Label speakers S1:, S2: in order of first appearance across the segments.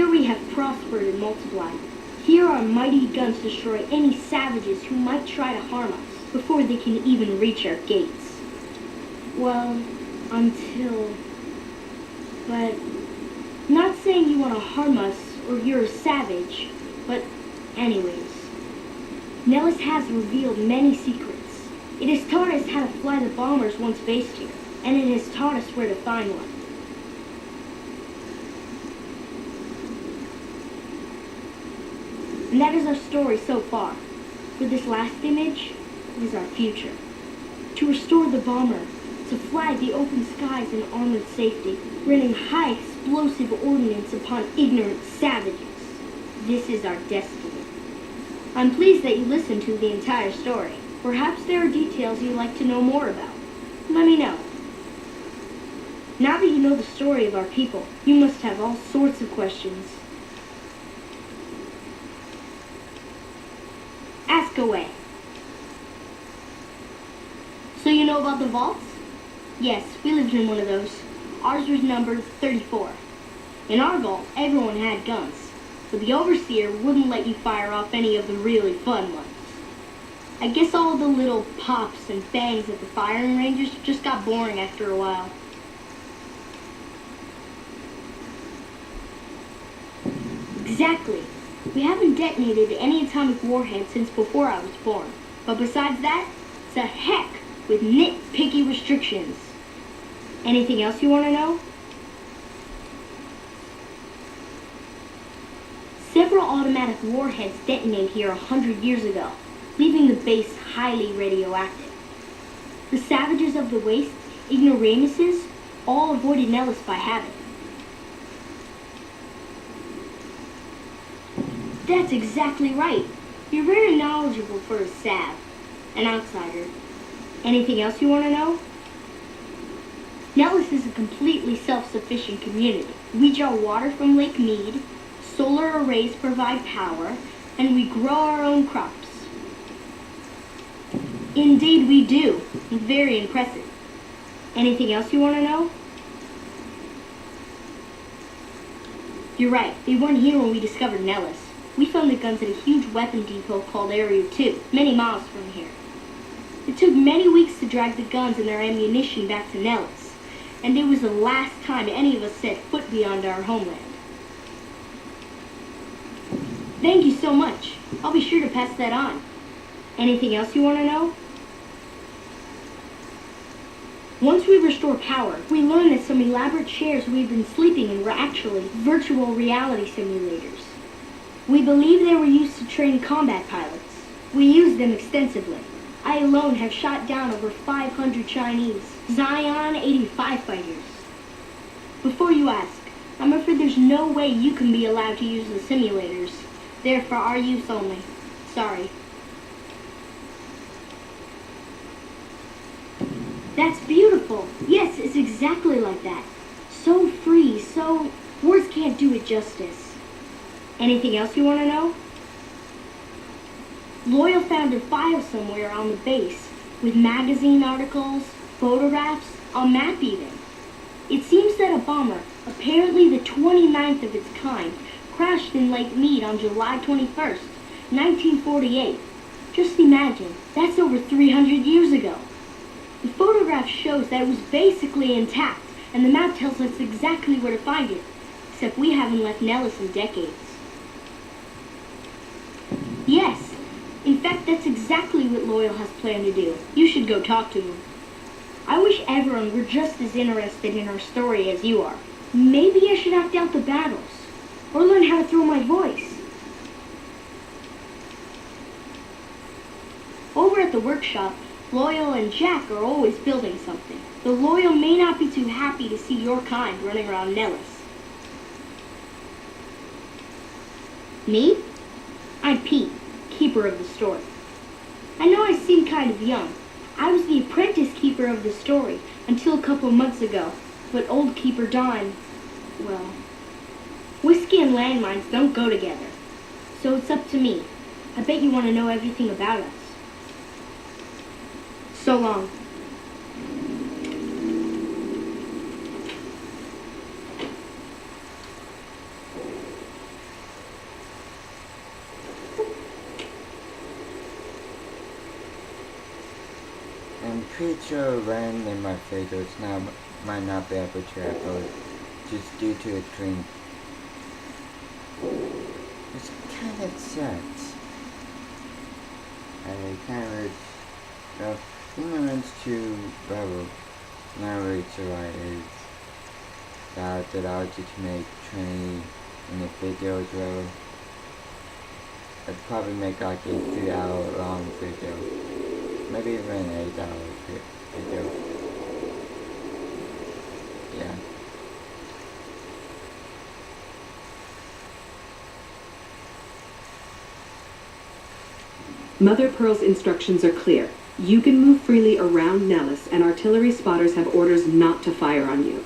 S1: Here we have prospered and multiplied. Here our mighty guns destroy any savages who might try to harm us before they can even reach our gates. Well, until... But, not saying you want to harm us or you're a savage, but anyways. Nelis has revealed many secrets. It has taught us how to fly the bombers once based here, and it has taught us where to find one. And that is our story so far. For this last image is our future. To restore the bomber, to fly the open skies in armored safety, raining high explosive ordnance upon ignorant savages. This is our destiny. I'm pleased that you listened to the entire story. Perhaps there are details you'd like to know more about. Let me know. Now that you know the story of our people, you must have all sorts of questions. Ask away. So you know about the vaults? Yes, we lived in one of those. Ours was numbered 34. In our vault, everyone had guns, but the overseer wouldn't let you fire off any of the really fun ones. I guess all the little pops and bangs at the firing ranges just got boring after a while. Exactly. We haven't detonated any atomic warheads since before I was born. But besides that, it's a heck with nitpicky restrictions. Anything else you want to know? Several automatic warheads detonated here 100 years ago, leaving the base highly radioactive. The savages of the waste, ignoramuses, all avoided Nelis by habit. That's exactly right. You're very knowledgeable for a sav, an outsider. Anything else you want to know? Nelis is a completely self-sufficient community. We draw water from Lake Mead, solar arrays provide power, and we grow our own crops. Indeed we do. Very impressive. Anything else you want to know? You're right. They weren't here when we discovered Nelis. We found the guns at a huge weapon depot called Area 2, many miles from here. It took many weeks to drag the guns and their ammunition back to Nelis, and it was the last time any of us set foot beyond our homeland. Thank you so much. I'll be sure to pass that on. Anything else you want to know? Once we restore power, we learned that some elaborate chairs we've been sleeping in were actually virtual reality simulators. We believe they were used to train combat pilots. We used them extensively. I alone have shot down over 500 Chinese Zion 85 fighters. Before you ask, I'm afraid there's no way you can be allowed to use the simulators. They're for our use only. Sorry. That's beautiful. Yes, it's exactly like that. So free, so... words can't do it justice. Anything else you want to know? Loyal found a file somewhere on the base with magazine articles, photographs, a map even. It seems that a bomber, apparently the 29th of its kind, crashed in Lake Mead on July 21st, 1948. Just imagine, that's over 300 years ago. The photograph shows that it was basically intact, and the map tells us exactly where to find it, except we haven't left Nelis in decades. Yes, in fact that's exactly what Loyal has planned to do. You should go talk to him. I wish everyone were just as interested in our story as you are. Maybe I should act out the battles, or learn how to throw my voice. Over at the workshop, Loyal and Jack are always building something. The Loyal may not be too happy to see your kind running around Nelis. Me? I'm Pete, keeper of the story. I know I seem kind of young. I was the apprentice keeper of the story until a couple months ago, but old keeper Don, well, whiskey and landmines don't go together. So it's up to me. I bet you want to know everything about us. So long.
S2: pretty sure running in my videos now might not be able to upload just due to the drink. Which kind of sucks. I kind of, well, ignorance to level not really sure why it is that allowed you to make 20 in the videos level. I'd probably make like a 3-hour long video, maybe even an 8-hour video. Yeah.
S3: Mother Pearl's instructions are clear. You can move freely around Nelis, and artillery spotters have orders not to fire on you.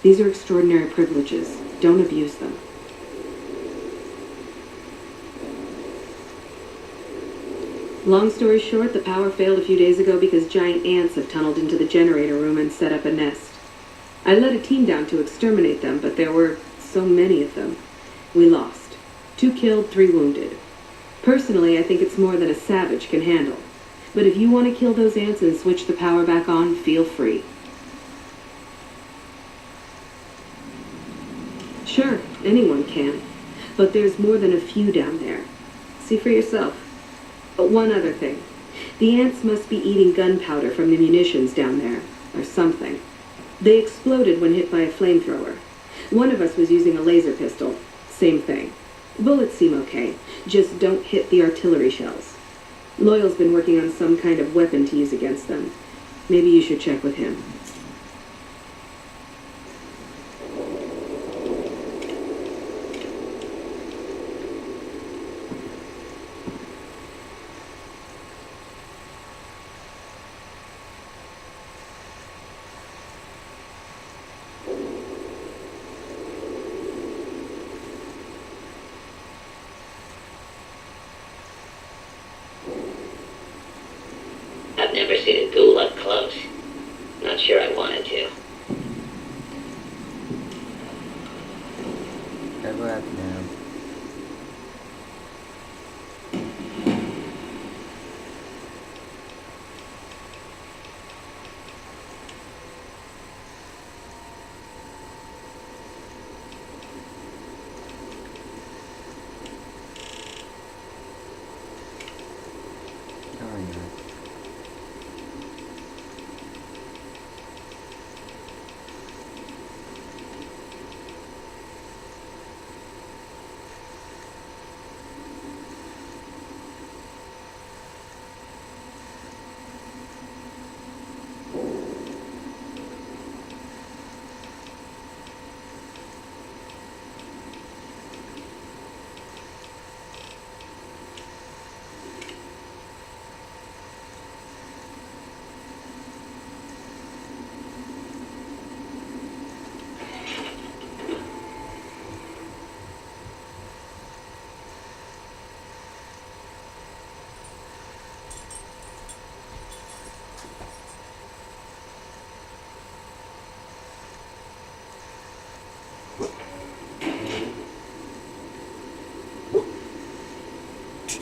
S3: These are extraordinary privileges. Don't abuse them. Long story short, the power failed a few days ago because giant ants have tunneled into the generator room and set up a nest. I led a team down to exterminate them, but there were so many of them. We lost. 2 killed, 3 wounded. Personally, I think it's more than a savage can handle. But if you want to kill those ants and switch the power back on, feel free. Sure, anyone can. But there's more than a few down there. See for yourself. But one other thing. The ants must be eating gunpowder from the munitions down there, or something. They exploded when hit by a flamethrower. One of us was using a laser pistol. Same thing. Bullets seem okay, just don't hit the artillery shells. Loyal's been working on some kind of weapon to use against them. Maybe you should check with him.
S4: I've never seen a ghoul up close. Not sure I wanted to.